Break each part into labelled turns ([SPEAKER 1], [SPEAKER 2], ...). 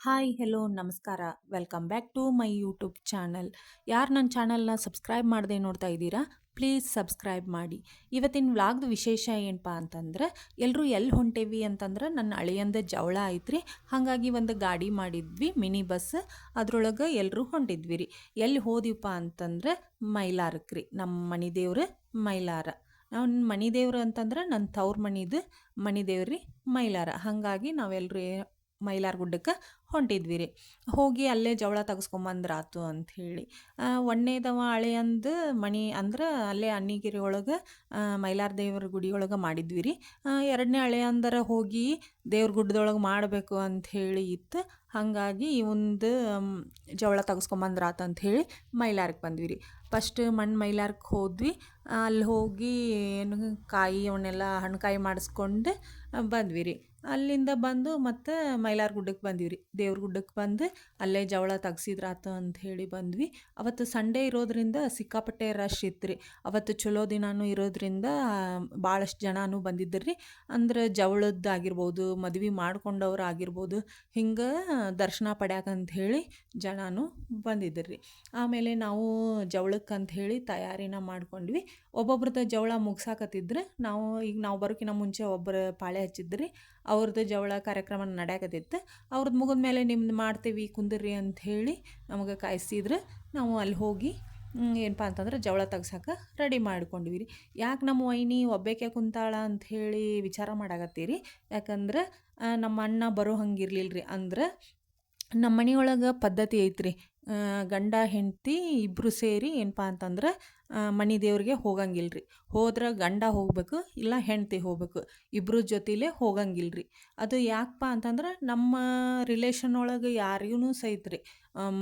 [SPEAKER 1] Hi, hello, ನಮಸ್ಕಾರ. Welcome back to my YouTube channel. ಯಾರು ನನ್ನ ಚಾನಲ್ನ ಸಬ್ಸ್ಕ್ರೈಬ್ ಮಾಡದೆ ನೋಡ್ತಾ ಇದ್ದೀರಾ, ಪ್ಲೀಸ್ ಸಬ್ಸ್ಕ್ರೈಬ್ ಮಾಡಿ. ಇವತ್ತಿನ ವ್ಲಾಗ್ದು ವಿಶೇಷ ಏನಪ್ಪ ಅಂತಂದ್ರೆ, ಎಲ್ಲರೂ ಎಲ್ಲಿ ಹೊಂಟೇವಿ ಅಂತಂದ್ರೆ ನನ್ನ ಅಳಿಯಂದ ಜವಳ ಐತ್ರಿ. ಹಾಗಾಗಿ ಒಂದು ಗಾಡಿ ಮಾಡಿದ್ವಿ, ಮಿನಿ ಬಸ್. ಅದ್ರೊಳಗೆ ಎಲ್ಲರೂ ಹೊಂಟಿದ್ವಿ ರೀ. ಎಲ್ಲಿ ಹೋದಿವಪ್ಪ ಅಂತಂದ್ರೆ ಮೈಲಾರಕ್ಕೆ ರೀ. ನಮ್ಮ ಮನೆ ದೇವ್ರು ಮೈಲಾರ. ನನ್ನ ಮನೆ ದೇವ್ರು ಅಂತಂದ್ರೆ ನನ್ನ ತವ್ರ ಮನೆ ದೇವ್ರಿ ಮೈಲಾರ. ಹಾಗಾಗಿ ನಾವೆಲ್ಲರೂ ಮೈಲಾರ ಗುಡ್ಡಕ್ಕೆ ಹೊಂಟಿದ್ವಿ ರೀ. ಹೋಗಿ ಅಲ್ಲೇ ಜವಳ ತೆಗೆಸ್ಕೊಂಬಂದ್ರಾತು ಅಂಥೇಳಿ. ಒಂದನೇದವ ಹಳೆಯಂದು ಮನೆ ಅಂದ್ರೆ ಅಲ್ಲೇ ಅನ್ನಿಗಿರಿ ಒಳಗೆ ಮೈಲಾರ ದೇವ್ರ ಗುಡಿ ಒಳಗೆ ಮಾಡಿದ್ವಿ ರೀ. ಎರಡನೇ ಹಳೆಯಂದರ ಹೋಗಿ ದೇವ್ರ ಗುಡ್ಡದೊಳಗೆ ಮಾಡಬೇಕು ಅಂಥೇಳಿ ಇತ್ತು. ಹಾಗಾಗಿ ಒಂದು ಜವಳ ತೆಗೆಸ್ಕೊಂಬಂದ್ರಾತು ಅಂಥೇಳಿ ಮೈಲಾರಕ್ಕೆ ಬಂದ್ವಿ ರೀ. ಫಸ್ಟ್ ಮೈಲಾರಕ್ಕೆ ಹೋದ್ವಿ. ಅಲ್ಲಿ ಹೋಗಿ ಏನು ಕಾಯಿ ಅವನ್ನೆಲ್ಲ ಹಣ್ಣುಕಾಯಿ ಮಾಡಿಸ್ಕೊಂಡು ಬಂದ್ವಿ ರೀ. ಅಲ್ಲಿಂದ ಬಂದು ಮತ್ತು ಮೈಲಾರ ಗುಡ್ಡಕ್ಕೆ ಬಂದ್ವಿ ರೀ. ದೇವ್ರ ಗುಡ್ಡಕ್ಕೆ ಬಂದು ಅಲ್ಲೇ ಜವಳ ತೆಗ್ಸಿದ್ರಾತು ಅಂಥೇಳಿ ಬಂದ್ವಿ. ಅವತ್ತು ಸಂಡೇ ಇರೋದ್ರಿಂದ ಸಿಕ್ಕಾಪಟ್ಟೆ ರಶ್ ಇತ್ತು ರೀ. ಅವತ್ತು ಚಲೋ ದಿನಾನೂ ಇರೋದ್ರಿಂದ ಭಾಳಷ್ಟು ಜನನೂ ಬಂದಿದ್ದರು ರೀ. ಅಂದ್ರೆ ಜವಳದ್ದಾಗಿರ್ಬೋದು, ಮದ್ವೆ ಮಾಡ್ಕೊಂಡವ್ರು ಆಗಿರ್ಬೋದು, ಹಿಂಗೆ ದರ್ಶನ ಪಡ್ಯಾಕಂಥೇಳಿ ಜನನೂ ಬಂದಿದ್ದರು ರೀ. ಆಮೇಲೆ ನಾವು ಜವಳಕ್ಕೆ ಅಂಥೇಳಿ ತಯಾರಿನ ಮಾಡ್ಕೊಂಡ್ವಿ. ಒಬ್ಬೊಬ್ರದ್ದು ಜವಳ ಮುಗ್ಸಾಕತ್ತಿದ್ರೆ ನಾವು ಬರೋಕ್ಕಿಂತ ಮುಂಚೆ ಒಬ್ಬರು ಪಾಳೆ ಹಚ್ಚಿದ್ರಿ. ಅವ್ರದ್ದು ಜವಳ ಕಾರ್ಯಕ್ರಮ ನಡೆಯಕತ್ತಿತ್ತು. ಅವ್ರದ್ದು ಮುಗಿದ ಮೇಲೆ ನಿಮ್ದು ಮಾಡ್ತೀವಿ ಕುಂದಿರ್ರಿ ಅಂಥೇಳಿ ನಮಗೆ ಕಾಯಿಸಿದ್ರೆ ನಾವು ಅಲ್ಲಿ ಹೋಗಿ ಏನಪ್ಪ ಅಂತಂದ್ರೆ ಜವಳ ತೆಗ್ಸಕ್ಕೆ ರೆಡಿ ಮಾಡ್ಕೊಂಡ್ವಿ ರೀ. ಯಾಕೆ ನಮ್ಮ ವೈನಿ ಒಬ್ಬೇಕೆ ಕುಂತಾಳ ಅಂಥೇಳಿ ವಿಚಾರ ಮಾಡಾಕತ್ತೀರಿ. ಯಾಕಂದ್ರೆ ನಮ್ಮ ಅಣ್ಣ ಬರೋ ಹಂಗಿರ್ಲಿಲ್ಲ ರೀ. ಅಂದ್ರೆ ನಮ್ಮ ಮನೆಯೊಳಗೆ ಪದ್ಧತಿ ಐತ್ರಿ, ಗಂಡ ಹೆಂಡತಿ ಇಬ್ಬರು ಸೇರಿ ಏನಪ್ಪ ಅಂತಂದ್ರೆ ಮನೆ ದೇವ್ರಿಗೆ ಹೋಗಂಗಿಲ್ಲ ರೀ. ಹೋದ್ರೆ ಗಂಡ ಹೋಗ್ಬೇಕು, ಇಲ್ಲ ಹೆಂಡತಿ ಹೋಗ್ಬೇಕು, ಇಬ್ಬರ ಜೊತೆಲೇ ಹೋಗಂಗಿಲ್ಲ ರೀ. ಅದು ಯಾಕಪ್ಪ ಅಂತಂದ್ರೆ ನಮ್ಮ ರಿಲೇಷನ್ ಒಳಗೆ ಯಾರಿಗೂ ಸಹಿತ ರೀ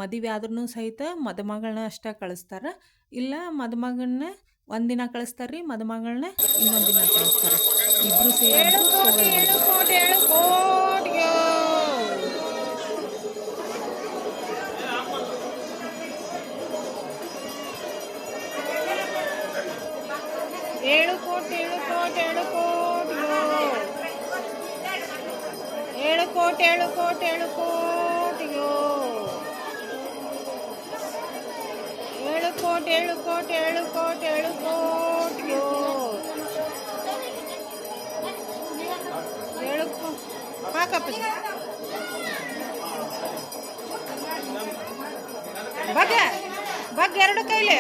[SPEAKER 1] ಮದುವೆ ಆದ್ರೂ ಸಹಿತ ಮದುಮಗಳನ್ನ ಅಷ್ಟೇ ಕಳಿಸ್ತಾರೆ. ಇಲ್ಲ ಮದುಮಗನ್ನ ಒಂದಿನ ಕಳಿಸ್ತಾರೆ ರೀ, ಮದುಮಗಳನ್ನ ಇನ್ನೊಂದು ದಿನ ಕಳಿಸ್ತಾರೆ. ಇಬ್ಬರು ಸೇರಿ ಹೋಗಂಗಿಲ್ಲ.
[SPEAKER 2] ಏಳು ಕೋಟಿ ಏಳು ಕೋಟಿ ಏಳು ಕೋಟಿ ಏಳು ಕೋಟಿ ಏಳು ಕೋಟಿ ಏಳು ಕೋಟಿಯೋ ಏಳು ಕೋಟಿ ಏಳು ಕೋಟಿ ಏಳು ಕೋಟಿ ಏಳು ಕೋಟಿಯೋ ಏಳು ಹಾಕಪ್ಪ ಬಗ್ ಎರಡು ಕೈಲಿ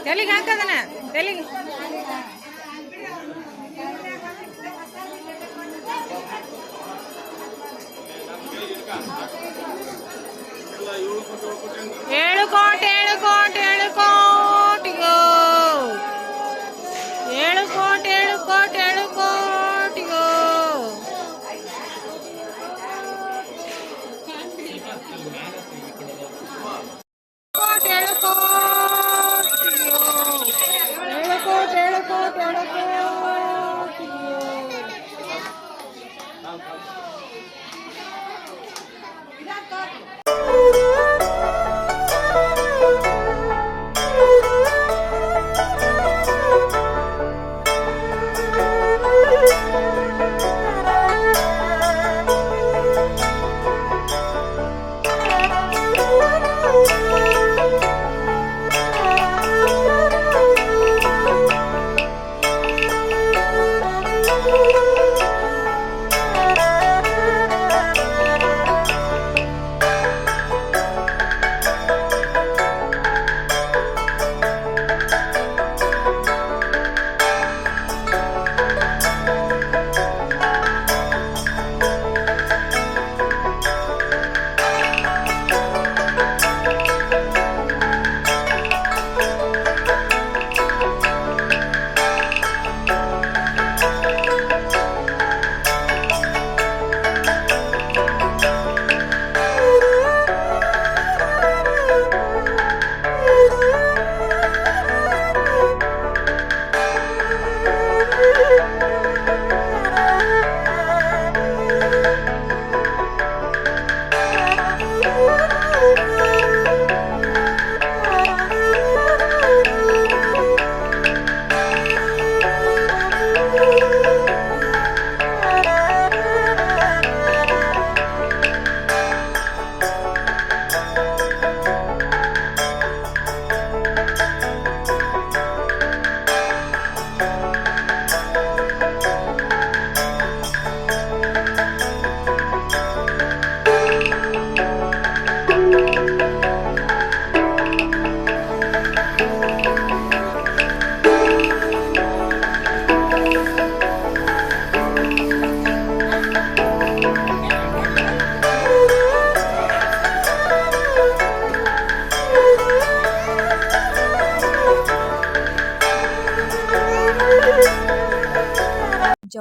[SPEAKER 2] ತೆಲಿಗೆ ಹಾಕದನ ತೆಲಿಗೆ ಏಳು ಕೋಟಿ ಏಳು ಕೋಟಿ ಏಳು ಕೋಟಿಗೋ ಏಳು ಕೋಟಿ ಏಳು ಕೋಟಿ ಏಳು ಕೋಟಿಗೋ ಕೋಟಿ ಏಳು ಕೋಟಿಗೋ ಏಳು ಕೋಟಿ ಏಳು ಕೋಟಿ ಏಳು ಕೋಟಿಗೋ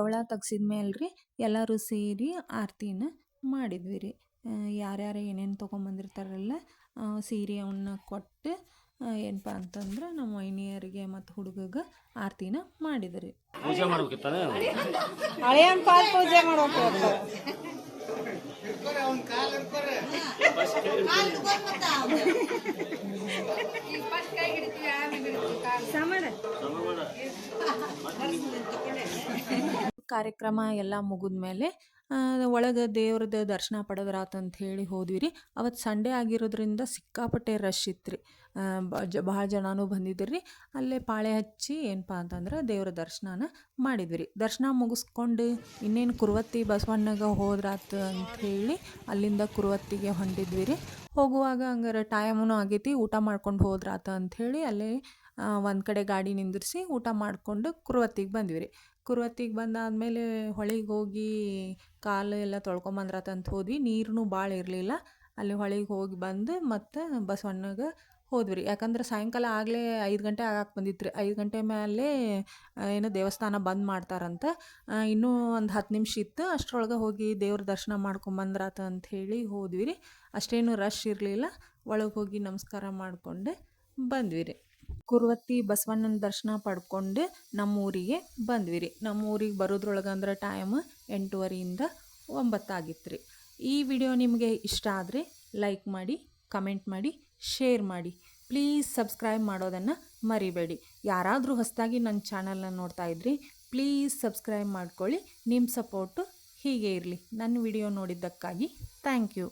[SPEAKER 1] ಜವಳ ತೆಗ್ಸಿದ ಮೇಲೆ ರೀ ಎಲ್ಲರೂ ಸೇರಿ ಆರತಿನ ಮಾಡಿದ್ವಿ ರೀ. ಯಾರ್ಯಾರು ಏನೇನು ತೊಗೊಂಬಂದಿರ್ತಾರಲ್ಲ ಸೀರೆ ಅವನ್ನ ಕೊಟ್ಟು ಏನಪ್ಪ ಅಂತಂದ್ರೆ ನಮ್ಮ ವೈನಿಯರಿಗೆ ಮತ್ತು ಹುಡುಗಗೆ ಆರತಿನ ಮಾಡಿದ್ರಿ.
[SPEAKER 3] ಪೂಜೆ ಮಾಡ್ಬೇಕಿತ್ತಾನೆ
[SPEAKER 2] ಹಳೆಯನ್ ಪಾದ ಪೂಜೆ ಮಾಡ್ಬೇಕು.
[SPEAKER 1] ಕಾರ್ಯಕ್ರಮ ಎಲ್ಲ ಮುಗಿದ್ಮೇಲೆ ಒಳಗೆ ದೇವ್ರದ್ದು ದರ್ಶನ ಪಡೆದ್ರಾತಂತ ಹೇಳಿ ಹೋದ್ವಿ ರೀ. ಅವತ್ತು ಸಂಡೇ ಆಗಿರೋದ್ರಿಂದ ಸಿಕ್ಕಾಪಟ್ಟೆ ರಶ್ ಇತ್ತು ರೀ. ಭಾಳ ಜನನೂ ಬಂದಿದ್ರು ರೀ. ಅಲ್ಲೇ ಪಾಳೆ ಹಚ್ಚಿ ಏನಪ್ಪ ಅಂತಂದ್ರೆ ದೇವ್ರ ದರ್ಶನನ ಮಾಡಿದ್ವಿ ರೀ. ದರ್ಶನ ಮುಗಿಸ್ಕೊಂಡು ಇನ್ನೇನು ಕುರುವತ್ತಿ ಬಸವಣ್ಣಗೆ ಹೋದ್ರಾತು ಅಂಥೇಳಿ ಅಲ್ಲಿಂದ ಕುರುವತ್ತಿಗೆ ಹೊಂಟಿದ್ವಿ ರೀ. ಹೋಗುವಾಗ ಹಂಗಾರೆ ಟೈಮೂ ಆಗೈತಿ, ಊಟ ಮಾಡ್ಕೊಂಡು ಹೋದ್ರಾತ ಅಂಥೇಳಿ ಅಲ್ಲೇ ಒಂದು ಕಡೆ ಗಾಡಿ ನಿಂದಿರಿಸಿ ಊಟ ಮಾಡಿಕೊಂಡು ಕುರುವತ್ತಿಗೆ ಬಂದ್ವಿ ರೀ. ಕುರುವತ್ತಿಗೆ ಬಂದಾದಮೇಲೆ ಹೊಳೆಗೆ ಹೋಗಿ ಕಾಲು ಎಲ್ಲ ತೊಳ್ಕೊಂಬಂದ್ರಾತಂತ ಹೋದ್ವಿ. ನೀರೂ ಭಾಳ ಇರಲಿಲ್ಲ. ಅಲ್ಲಿ ಹೊಳೆಗೆ ಹೋಗಿ ಬಂದು ಮತ್ತು ಬಸವಣ್ಣಗೆ ಹೋದ್ವಿ ರೀ. ಯಾಕಂದ್ರೆ ಸಾಯಂಕಾಲ ಆಗಲೇ 5 ಗಂಟೆ ಆಗಕ್ಕೆ ಬಂದಿತ್ತು ರೀ. 5 ಗಂಟೆ ಮೇಲೆ ಏನು ದೇವಸ್ಥಾನ ಬಂದ್ ಮಾಡ್ತಾರಂತ. ಇನ್ನೂ ಒಂದು 10 ನಿಮಿಷ ಇತ್ತು. ಅಷ್ಟರೊಳಗೆ ಹೋಗಿ ದೇವ್ರ ದರ್ಶನ ಮಾಡ್ಕೊಂಬಂದ್ರಾತ ಅಂಥೇಳಿ ಹೋದ್ವಿ ರೀ. ಅಷ್ಟೇನು ರಶ್ ಇರಲಿಲ್ಲ. ಒಳಗೆ ಹೋಗಿ ನಮಸ್ಕಾರ ಮಾಡಿಕೊಂಡು ಬಂದ್ವಿ ರೀ. ಕುರುವತ್ತಿ ಬಸವಣ್ಣನ ದರ್ಶನ ಪಡ್ಕೊಂಡು ನಮ್ಮೂರಿಗೆ ಬಂದ್ವಿ ರೀ. ನಮ್ಮೂರಿಗೆ ಬರೋದ್ರೊಳಗೆ ಅಂದ್ರೆ ಟೈಮ್ 8:30 9 ಆಗಿತ್ತು ರೀ. ಈ ವಿಡಿಯೋ ನಿಮಗೆ ಇಷ್ಟ ಆದರೆ ಲೈಕ್ ಮಾಡಿ, ಕಮೆಂಟ್ ಮಾಡಿ, ಶೇರ್ ಮಾಡಿ. ಪ್ಲೀಸ್ ಸಬ್ಸ್ಕ್ರೈಬ್ ಮಾಡೋದನ್ನು ಮರಿಬೇಡಿ. ಯಾರಾದರೂ ಹೊಸದಾಗಿ ನನ್ನ ಚಾನಲ್ನ ನೋಡ್ತಾ ಇದ್ರಿ ಪ್ಲೀಸ್ ಸಬ್ಸ್ಕ್ರೈಬ್ ಮಾಡ್ಕೊಳ್ಳಿ. ನಿಮ್ಮ ಸಪೋರ್ಟು ಹೀಗೆ ಇರಲಿ. ನನ್ನ ವಿಡಿಯೋ ನೋಡಿದ್ದಕ್ಕಾಗಿ ಥ್ಯಾಂಕ್ ಯು.